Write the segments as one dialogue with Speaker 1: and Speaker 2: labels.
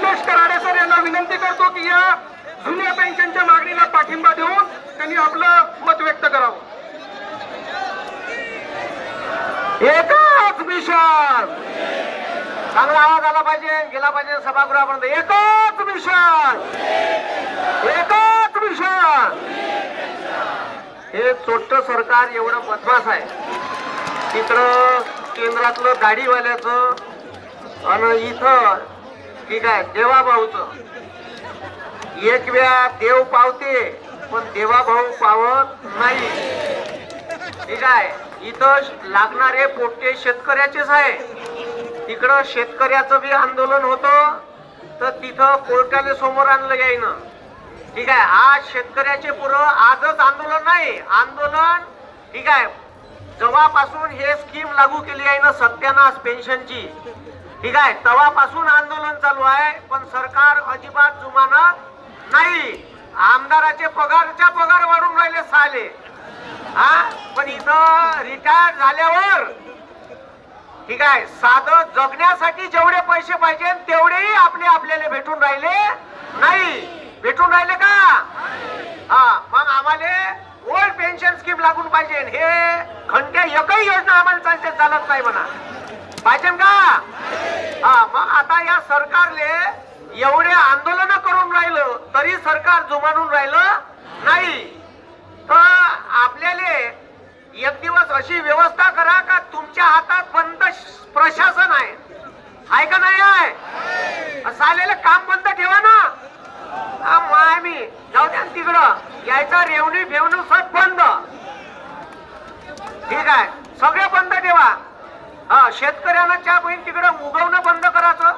Speaker 1: Nilesh Karade sir यांना विनंती करतो की या जुन्या पेन्शनच्या मागणीला पाठिंबा देऊन त्यांनी आपलं मत व्यक्त करावं.
Speaker 2: एकच मिशन, चांगला आवाज आला पाहिजे, गेला पाहिजे सभागृहापर्यंत. एकच मिशन, एकच मिशन. हे चोट्ट सरकार एवढं बदमाश आहे. तिकडं केंद्रातलं दाढीवाल्याचं आणि इथं ठीक आहे देवाभाऊचं. एक वेळा देव पावते पण देवाभाऊ पावत नाही. ठीक आहे, इथं लागणारे पोट्टे शेतकऱ्याचेच आहे. तिकडं शेतकऱ्याचं बी आंदोलन होतं तर तिथं कोर्टाला समोर आणलं यायनं. ठीक आहे, आज शेतकऱ्याचे पुरं आजच आंदोलन नाही, आंदोलन ठीक आहे जेव्हापासून हे स्कीम लागू केली आहे ना सत्यानाश पेन्शनची, ठीक आहे तेव्हापासून आंदोलन चालू आहे. पण सरकार अजिबात जुमानत नाही. आमदाराचे पगार वाढून राहिले साले. पण इथं रिटायर झाल्यावर ठीक आहे साधं जगण्यासाठी जेवढे पैसे पाहिजे तेवढेही आपल्याला भेटून राहिले नाही. भेटून राहिले का? मग आम्हाला ओल्ड पेन्शन स्कीम लागून पाहिजे. हे घंटे एकही योजना आम्हाला चालत नाही म्हणा पाहिजे का? मग आता या सरकारले एवढे आंदोलन करून राहिलं तरी सरकार जुमानून राहिलं नाही. तर आपल्याला एक दिवस अशी व्यवस्था करा का तुमच्या हातात बंद प्रशासन आहे का नाही आहे? सालेलं काम बंद ठेवा ना. मी जाऊ द्या तिकडं यायचा रेवन्यू सब बंद. ठीक आहे, सगळे बंद ठेवा. शेतकऱ्यांना चहा बहीण तिकडं उगवणं बंद करायचं.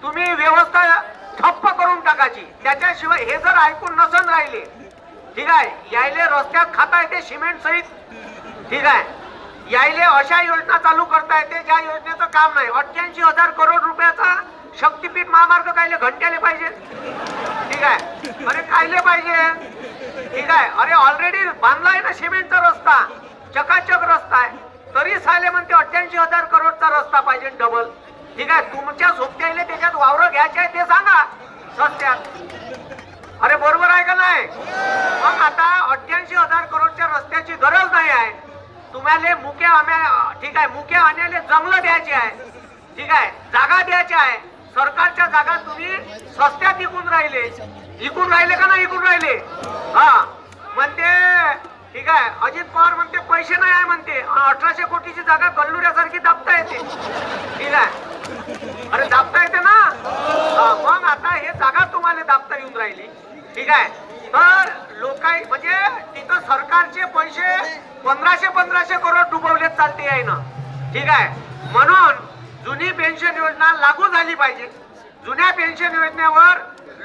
Speaker 2: तुम्ही व्यवस्था ठप्प करून टाकायची. त्याच्याशिवाय हे जर ऐकून नसन राहिले ठीक आहे यायले रस्त्यात खाता येते सिमेंट सहित. ठीक आहे, यायले अशा योजना चालू करता येते ज्या योजनेचं काम नाही. 88,000 करोड रुपयाचा शक्तीपीठ महामार्ग कायले घंट्याले पाहिजे. ठीक आहे, अरे कायले पाहिजे. ठीक आहे, अरे ऑलरेडी बांधलाय ना सिमेंटचा रस्ता, चकाचक रस्ता आहे, तरी साले म्हणते 88,000 करोडचा रस्ता पाहिजे डबल. ठीक आहे, तुमच्या सोबत्याले त्याच्यात वावर घ्यायचे आहे ते सांगा सस्त्यात. अरे बरोबर आहे का नाही? मग आता 88,000 करोडच्या रस्त्याची गरज नाही आहे. तुम्हाला ठीक आहे मुख्य आण्याला जंगल द्यायचे आहे. ठीक आहे, जागा द्यायची आहे. सरकारच्या जागा तुम्ही सस्त्यात विकून राहिले का नाही विकून राहिले? म्हणते ठीक आहे अजित पवार म्हणते पैसे नाही आहे म्हणते. 1800 कोटीची जागा गल्लुऱ्यासारखी दाबता येते. ठीक आहे, अरे दाबता येते ना. मग आता हे जागा तुम्हाला दाबता येऊन राहिली. ठीक आहे, तर लोकांनी म्हणजे तिथं सरकारचे पैसे 1500 करोड डुबवले चालते आहे ना. ठीक आहे, म्हणून जुनी पेन्शन योजना लागू झाली पाहिजे. जुन्या पेन्शन योजनेवर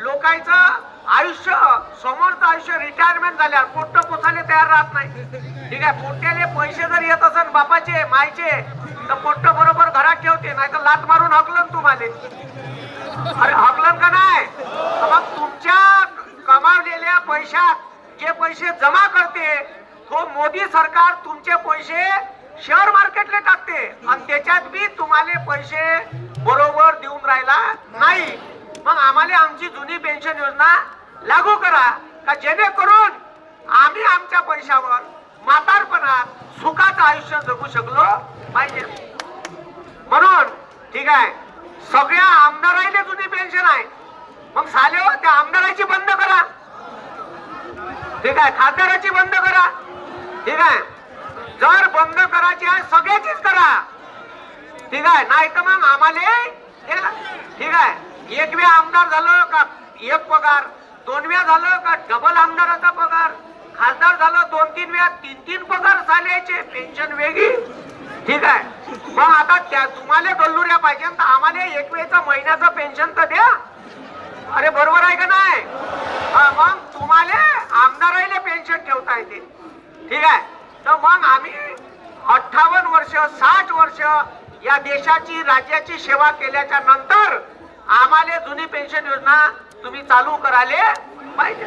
Speaker 2: लोकांचं आयुष्य समोरचं आयुष्य रिटायरमेंट झाल्यावर पोट्ट पोचायला तयार राहत नाही. ठीक आहे, पोट्याले पैसे जर येत असेल बापाचे मायचे तर पोट्ट बरोबर घरात ठेवते, नाही तर लात मारून हकलन तुम्हाला. अरे हकलन का नाही? मग तुमच्या कमावलेल्या पैशात जे पैसे जमा करते तो मोदी सरकार तुमचे पैसे शेअर मार्केटला टाकते आणि त्याच्यात बी तुम्हाला पैसे बरोबर देऊन राहिला नाही. मग आम्हाला आमची जुनी पेन्शन योजना लागू करा का जेणेकरून आम्ही आमच्या पैशावर म्हातारपणात सुखाचं आयुष्य जगू शकलो पाहिजे. म्हणून ठीक आहे सगळ्या आमदारांना जुनी पेन्शन आहे. मग साले त्या आमदाराची बंद करा. ठीक आहे, खासदाराची बंद करा. ठीक आहे, जर बंद करायची आहे सगळ्याचीच करा. ठीक आहे, नाही तर मग आम्हाला ठीक आहे एक वेळा आमदार झालं का एक पगार, 2 वेळा झालं का डबल आमदाराचा पगार, खासदार झालं 2-3 वेळा 3 पगार चालायचे, पेन्शन वेगळी. ठीक आहे, मग आता त्या तुम्हाला गल्लुऱ्या पाहिजे तर आम्हाला एक वेळेचा महिन्याचं पेन्शन तर द्या. अरे बरोबर आहे का नाही? मग तुम्हाला आमदाराला पेन्शन ठेवता येते. ठीक आहे, तर मग आम्ही 58 वर्ष 60 वर्ष या देशाची राज्याची सेवा केल्याच्या नंतर आम्हाला जुनी पेन्शन योजना तुम्ही चालू करायला पाहिजे.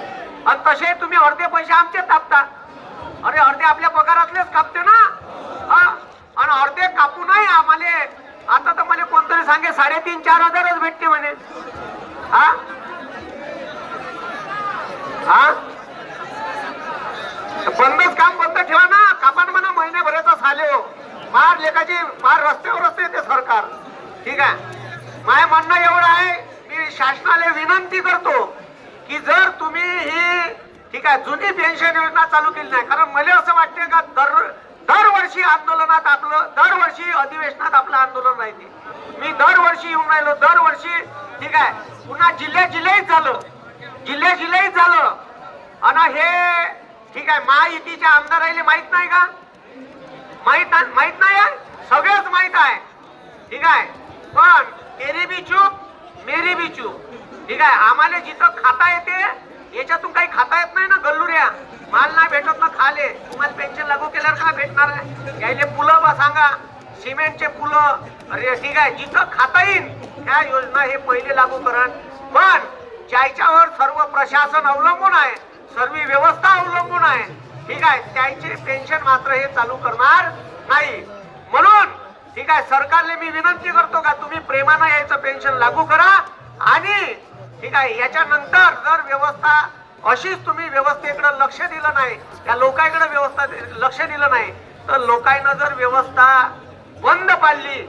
Speaker 2: आणि तसे तुम्ही अर्धे पैसे आमचे कापता. अरे अर्धे आपल्या पगारातलेच कापते ना. आणि अर्धे कापू नाही आम्हाला. आता तर मला कोणतरी सांगे 3,500-4,000च भेटते म्हणे. हा हा बंदच काम बंद ठेवा ना. कापान म्हणा महिन्याभराचा साले हो. मार लेखाची मार रस्त्यावर येते सरकार. ठीक आहे. माझं म्हणणं एवढं आहे, मी शासनाला विनंती करतो की जर तुम्ही ही ठीक आहे जुनी पेन्शन योजना चालू केली नाही, कारण मला असं वाटते का दरवर्षी आंदोलनात आपलं दरवर्षी अधिवेशनात आपलं आंदोलन राहते. मी दरवर्षी येऊन राहिलो दरवर्षी. ठीक आहे. पुन्हा जिल्ह्यात झालं आणि हे ठीक आहे महायुतीच्या आमदाराला माहित नाही का? माहित नाही आहे, सगळेच माहित आहे. ठीक आहे. पण तेरी बी चूप मेरी बी चूप. ठीक आहे. आम्हाला जिथं खाता येते याच्यातून काही खाता येत नाही ना. गल्लुऱ्या माल नाही भेटत ना खाले. तुम्हाला पेन्शन लागू केल्यावर का भेटणार आहे? यायले पुलं बा सांगा, सिमेंटचे पुलं. अरे ठीक आहे. जिथं खाता येईल त्या योजना हे पहिले लागू करा. पण ज्याच्यावर सर्व प्रशासन अवलंबून आहे, सर्व व्यवस्था अवलंबून आहे, ठीक आहे, त्याचे पेन्शन मात्र हे चालू करणार नाही. म्हणून ठीक आहे सरकारला मी विनंती करतो का तुम्ही प्रेमानं यायचं पेन्शन लागू करा. आणि ठीक आहे याच्यानंतर जर व्यवस्था अशीच तुम्ही व्यवस्थेकडे लक्ष दिलं नाही, त्या लोकांकडे व्यवस्था लक्ष दिलं नाही, तर लोकांना जर व्यवस्था बंद पाडली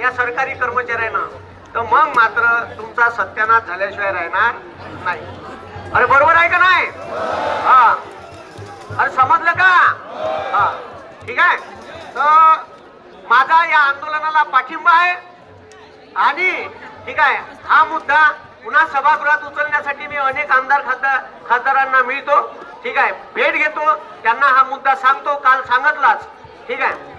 Speaker 2: या सरकारी कर्मचाऱ्यांना, तर मग मात्र तुमचा सत्यानाश झाल्याशिवाय राहणार नाही. अरे बरोबर आहे का नाही? हा. अरे समजलं का? हा. ठीक आहे. तर माझा या आंदोलनाला पाठिंबा आहे. आणि ठीक आहे हा मुद्दा पुन्हा सभागृहात उचलण्यासाठी मी अनेक खासदारांना मिळतो. ठीक आहे. भेट घेतो, त्यांना हा मुद्दा सांगतो. काल सांगितलाच. ठीक आहे.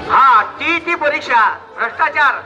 Speaker 2: हा टी परीक्षा भ्रष्टाचार